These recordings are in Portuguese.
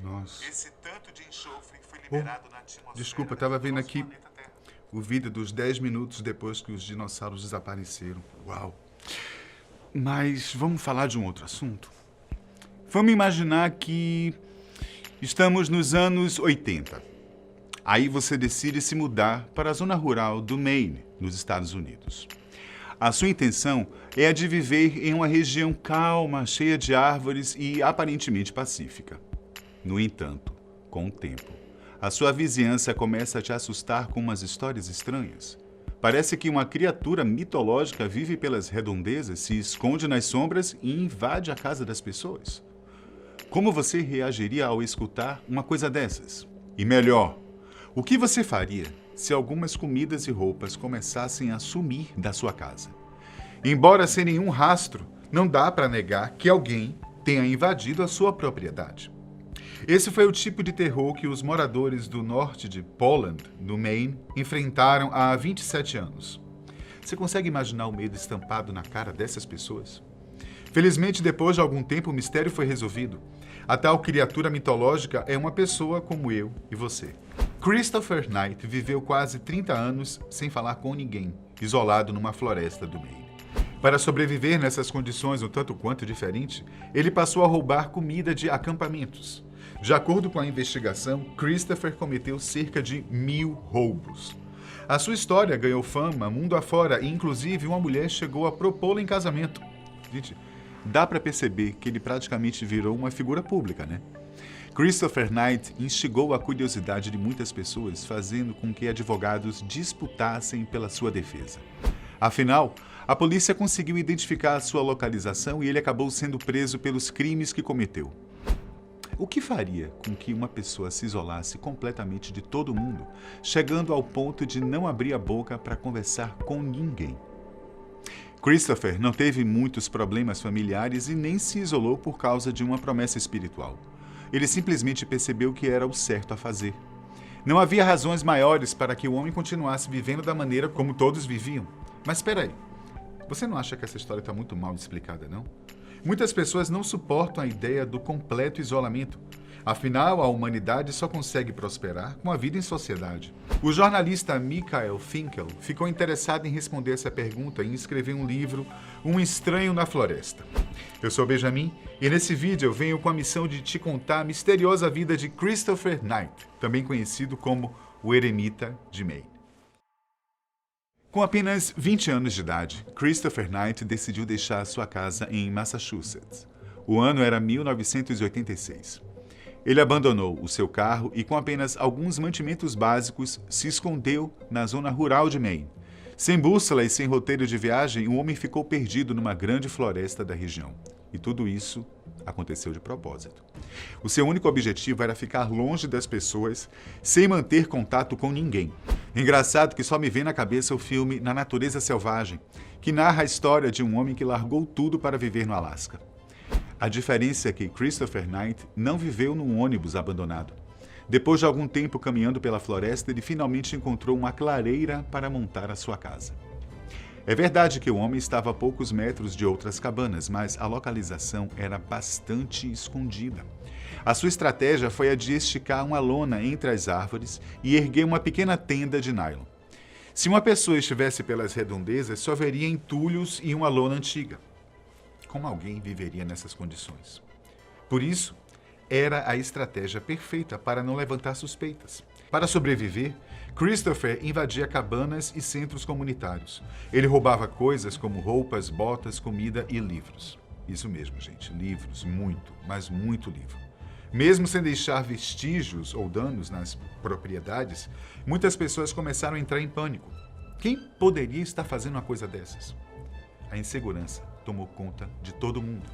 Nossa. Esse tanto de enxofre foi liberado na atmosfera. Desculpa, eu tava do vendo nosso aqui planeta Terra. o vídeo dos 10 minutos depois que os dinossauros desapareceram. Uau. Mas vamos falar de um outro assunto? Vamos imaginar que estamos nos anos 80. Aí você decide se mudar para a zona rural do Maine, nos Estados Unidos. A sua intenção é a de viver em uma região calma, cheia de árvores e aparentemente pacífica. No entanto, com o tempo, a sua vizinhança começa a te assustar com umas histórias estranhas. Parece que uma criatura mitológica vive pelas redondezas, se esconde nas sombras e invade a casa das pessoas. Como você reagiria ao escutar uma coisa dessas? E melhor, o que você faria se algumas comidas e roupas começassem a sumir da sua casa? Embora sem nenhum rastro, não dá para negar que alguém tenha invadido a sua propriedade. Esse foi o tipo de terror que os moradores do norte de Poland, no Maine, enfrentaram há 27 anos. Você consegue imaginar o medo estampado na cara dessas pessoas? Felizmente, depois de algum tempo, o mistério foi resolvido. A tal criatura mitológica é uma pessoa como eu e você. Christopher Knight viveu quase 30 anos sem falar com ninguém, isolado numa floresta do Maine. Para sobreviver nessas condições um tanto quanto diferentes, ele passou a roubar comida de acampamentos. De acordo com a investigação, Christopher cometeu cerca de 1000 roubos. A sua história ganhou fama mundo afora e, inclusive, uma mulher chegou a propô-lo em casamento. Gente, dá para perceber que ele praticamente virou uma figura pública, né? Christopher Knight instigou a curiosidade de muitas pessoas, fazendo com que advogados disputassem pela sua defesa. Afinal, a polícia conseguiu identificar a sua localização e ele acabou sendo preso pelos crimes que cometeu. O que faria com que uma pessoa se isolasse completamente de todo mundo, chegando ao ponto de não abrir a boca para conversar com ninguém? Christopher não teve muitos problemas familiares e nem se isolou por causa de uma promessa espiritual. Ele simplesmente percebeu que era o certo a fazer. Não havia razões maiores para que o homem continuasse vivendo da maneira como todos viviam. Mas espera aí, você não acha que essa história está muito mal explicada, não? Muitas pessoas não suportam a ideia do completo isolamento. Afinal, a humanidade só consegue prosperar com a vida em sociedade. O jornalista Michael Finkel ficou interessado em responder essa pergunta e escreveu um livro, Um Estranho na Floresta. Eu sou Benjamin e nesse vídeo eu venho com a missão de te contar a misteriosa vida de Christopher Knight, também conhecido como o Eremita de Maine. Com apenas 20 anos de idade, Christopher Knight decidiu deixar sua casa em Massachusetts. O ano era 1986. Ele abandonou o seu carro e, com apenas alguns mantimentos básicos, se escondeu na zona rural de Maine. Sem bússola e sem roteiro de viagem, o homem ficou perdido numa grande floresta da região. E tudo isso aconteceu de propósito. O seu único objetivo era ficar longe das pessoas, sem manter contato com ninguém. Engraçado que só me vem na cabeça o filme Na Natureza Selvagem, que narra a história de um homem que largou tudo para viver no Alasca. A diferença é que Christopher Knight não viveu num ônibus abandonado. Depois de algum tempo caminhando pela floresta, ele finalmente encontrou uma clareira para montar a sua casa. É verdade que o homem estava a poucos metros de outras cabanas, mas a localização era bastante escondida. A sua estratégia foi a de esticar uma lona entre as árvores e erguer uma pequena tenda de nylon. Se uma pessoa estivesse pelas redondezas, só veria entulhos e uma lona antiga. Como alguém viveria nessas condições? Por isso, era a estratégia perfeita para não levantar suspeitas. Para sobreviver, Christopher invadia cabanas e centros comunitários. Ele roubava coisas como roupas, botas, comida e livros. Isso mesmo, gente, livros, muito, mas muito livro. Mesmo sem deixar vestígios ou danos nas propriedades, muitas pessoas começaram a entrar em pânico. Quem poderia estar fazendo uma coisa dessas? A insegurança tomou conta de todo mundo.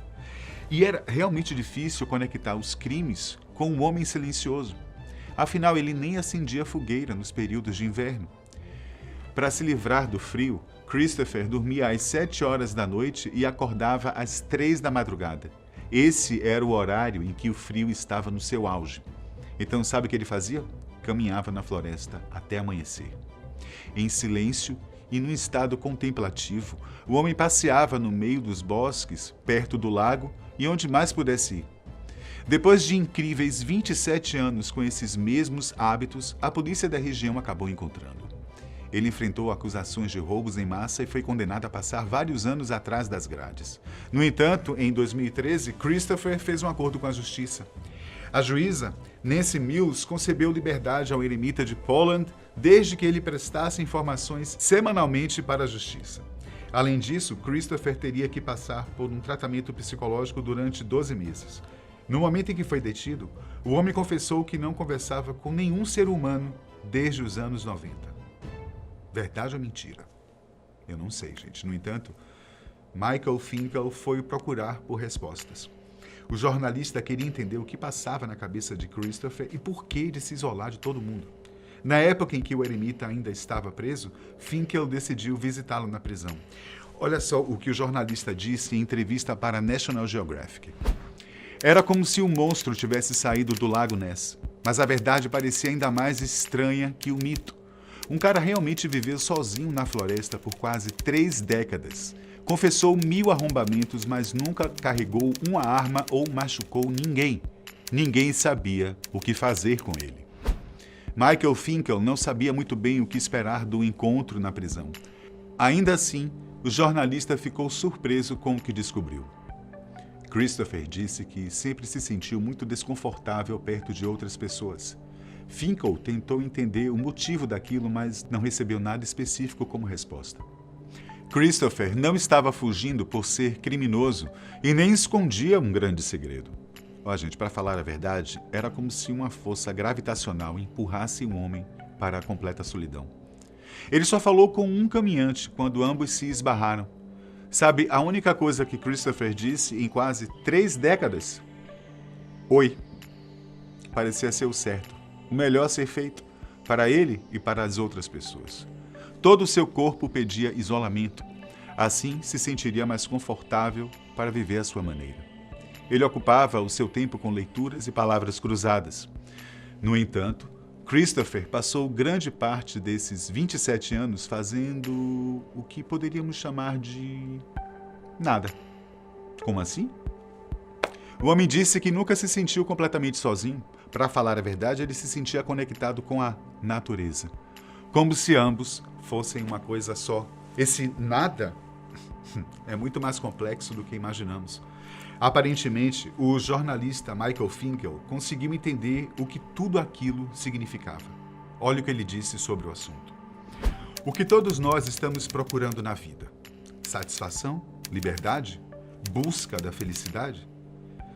E era realmente difícil conectar os crimes com um homem silencioso. Afinal, ele nem acendia fogueira nos períodos de inverno. Para se livrar do frio, Christopher dormia às 7 horas da noite e acordava às 3 da madrugada. Esse era o horário em que o frio estava no seu auge. Então, sabe o que ele fazia? Caminhava na floresta até amanhecer. Em silêncio e num estado contemplativo, o homem passeava no meio dos bosques, perto do lago e onde mais pudesse ir. Depois de incríveis 27 anos com esses mesmos hábitos, a polícia da região acabou encontrando. Ele enfrentou acusações de roubos em massa e foi condenado a passar vários anos atrás das grades. No entanto, em 2013, Christopher fez um acordo com a justiça. A juíza, Nancy Mills, concedeu liberdade ao eremita de Poland desde que ele prestasse informações semanalmente para a justiça. Além disso, Christopher teria que passar por um tratamento psicológico durante 12 meses. No momento em que foi detido, o homem confessou que não conversava com nenhum ser humano desde os anos 90. Verdade ou mentira? Eu não sei, gente. No entanto, Michael Finkel foi procurar por respostas. O jornalista queria entender o que passava na cabeça de Christopher e por que de se isolar de todo mundo. Na época em que o eremita ainda estava preso, Finkel decidiu visitá-lo na prisão. Olha só o que o jornalista disse em entrevista para National Geographic. Era como se um monstro tivesse saído do Lago Ness, mas a verdade parecia ainda mais estranha que o mito. Um cara realmente viveu sozinho na floresta por quase 3 décadas. Confessou 1000 arrombamentos, mas nunca carregou uma arma ou machucou ninguém. Ninguém sabia o que fazer com ele. Michael Finkel não sabia muito bem o que esperar do encontro na prisão. Ainda assim, o jornalista ficou surpreso com o que descobriu. Christopher disse que sempre se sentiu muito desconfortável perto de outras pessoas. Finkel tentou entender o motivo daquilo, mas não recebeu nada específico como resposta. Christopher não estava fugindo por ser criminoso e nem escondia um grande segredo. Ó, gente, para falar a verdade, era como se uma força gravitacional empurrasse um homem para a completa solidão. Ele só falou com um caminhante quando ambos se esbarraram. Sabe, a única coisa que Christopher disse em quase 3 décadas? Oi. Parecia ser o certo. O melhor a ser feito para ele e para as outras pessoas. Todo o seu corpo pedia isolamento. Assim, se sentiria mais confortável para viver à sua maneira. Ele ocupava o seu tempo com leituras e palavras cruzadas. No entanto, Christopher passou grande parte desses 27 anos fazendo o que poderíamos chamar de nada. Como assim? O homem disse que nunca se sentiu completamente sozinho. Para falar a verdade, ele se sentia conectado com a natureza, como se ambos fossem uma coisa só. Esse nada é muito mais complexo do que imaginamos. Aparentemente, o jornalista Michael Finkel conseguiu entender o que tudo aquilo significava. Olha o que ele disse sobre o assunto. O que todos nós estamos procurando na vida? Satisfação? Liberdade? Busca da felicidade?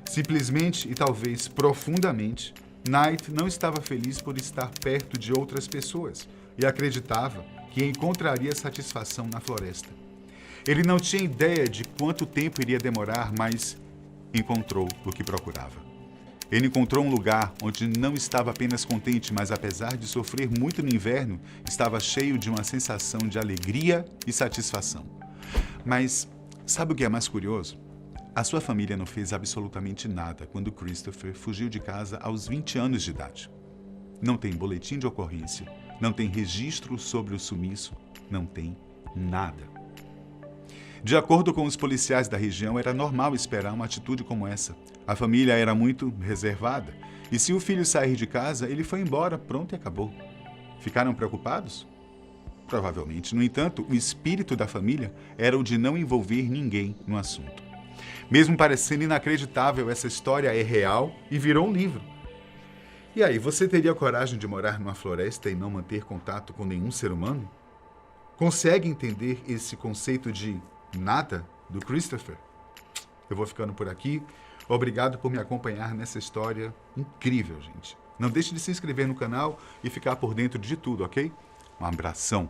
Simplesmente e talvez profundamente, Knight não estava feliz por estar perto de outras pessoas e acreditava que encontraria satisfação na floresta. Ele não tinha ideia de quanto tempo iria demorar, mas encontrou o que procurava. Ele encontrou um lugar onde não estava apenas contente, mas apesar de sofrer muito no inverno, estava cheio de uma sensação de alegria e satisfação. Mas sabe o que é mais curioso? A sua família não fez absolutamente nada quando Christopher fugiu de casa aos 20 anos de idade. Não tem boletim de ocorrência, não tem registro sobre o sumiço, não tem nada. De acordo com os policiais da região, era normal esperar uma atitude como essa. A família era muito reservada, e se o filho sair de casa, ele foi embora, pronto e acabou. Ficaram preocupados? Provavelmente. No entanto, o espírito da família era o de não envolver ninguém no assunto. Mesmo parecendo inacreditável, essa história é real e virou um livro. E aí, você teria coragem de morar numa floresta e não manter contato com nenhum ser humano? Consegue entender esse conceito de nada do Christopher? Eu vou ficando por aqui. Obrigado por me acompanhar nessa história incrível, gente. Não deixe de se inscrever no canal e ficar por dentro de tudo, ok? Um abração.